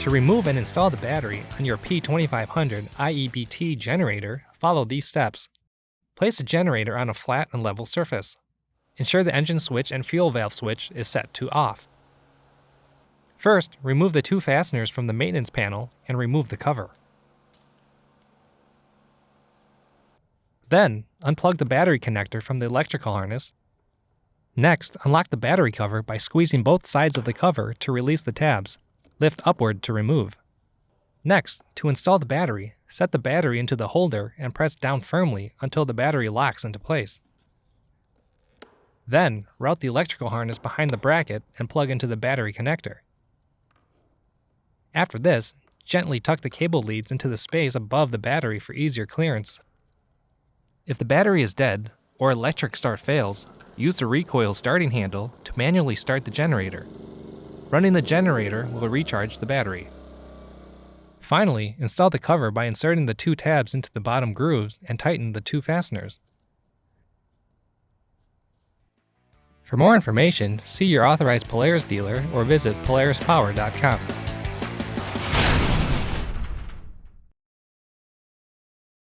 To remove and install the battery on your P2500iEBT generator, follow these steps. Place the generator on a flat and level surface. Ensure the engine switch and fuel valve switch is set to off. First, remove the 2 fasteners from the maintenance panel and remove the cover. Then, unplug the battery connector from the electrical harness. Next, unlock the battery cover by squeezing both sides of the cover to release the tabs. Lift upward to remove. Next, to install the battery, set the battery into the holder and press down firmly until the battery locks into place. Then, route the electrical harness behind the bracket and plug into the battery connector. After this, gently tuck the cable leads into the space above the battery for easier clearance. If the battery is dead, or electric start fails, use the recoil starting handle to manually start the generator. Running the generator will recharge the battery. Finally, install the cover by inserting the 2 tabs into the bottom grooves and tighten the 2 fasteners. For more information, see your authorized Polaris dealer or visit polarispower.com.